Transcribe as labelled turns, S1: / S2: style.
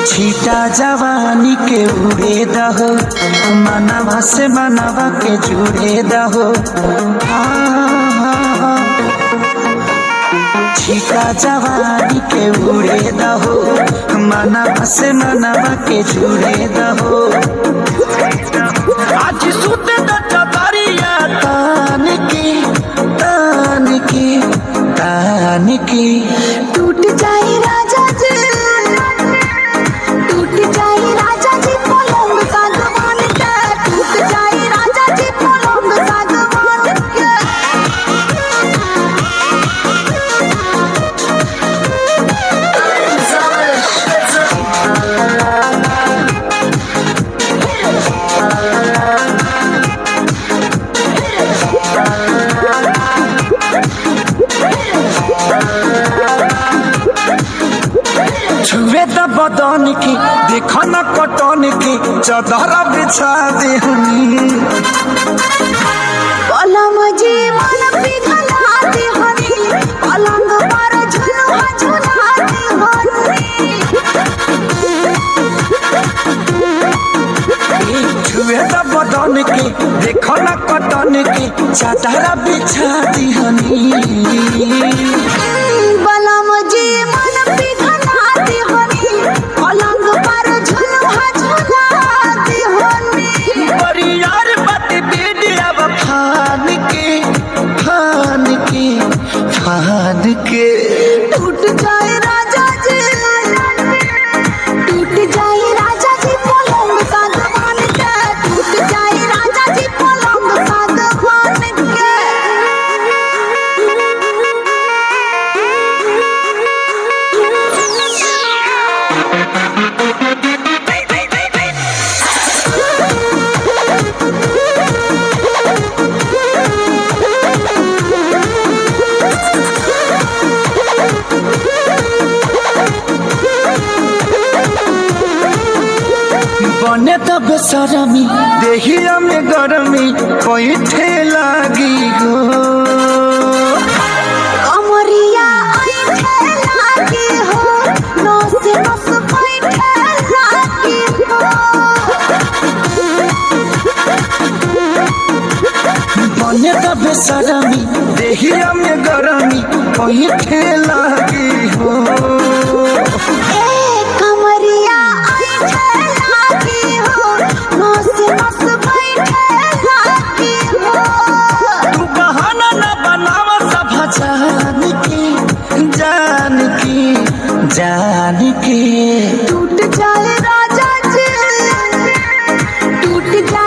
S1: छीटा जवानी के उड़े दहो, मनवा से मनवा के जुड़े दहो। छीटा जवानी के उड़े दहो, मनवा से मनवा के जुड़े दहो। आज सुते दरिया तान की तान की तान की
S2: टूट जाए राजा जी, टूट जाए राजा जी पलंग सागवान के, टूट जाए राजा जी पलंग सागवान के।
S1: छुए त बदन की देखो न कटन की चादर बिछा देहनी।
S2: पलंग जी मन पिघलाती हनी, पलंग पर झुलुआ झुलाती हनी।
S1: छुए त बदन की देखो न कटन की चादर बिछा देहनी।
S2: पलंग जी मन पिघलाती हनी, पलंग पर झुलुआ झुलाती हनी।
S1: परियार बात बेडिया फान के फान के फान के
S2: टूट जाए राजा जी, टूट जाए राजा जी पलंग सागवान के, टूट जाए राजा जी पलंग सागवान के।
S1: बने त बेसरमी देहिया में गरमी पैठे लागी गो।
S2: कमरिया ऐठे लागी हो, नस नस बैठे लागी हो।
S1: बने त बेसरमी देहिया में गरमी पैठे लागी हो।
S2: कमरिया ऐठे लागी हो, नस नस बैठे लागी हो।
S1: तू बहाना न बनाव सब जान की जान की जान की।
S2: टूट जाए राजा जी, टूट जाए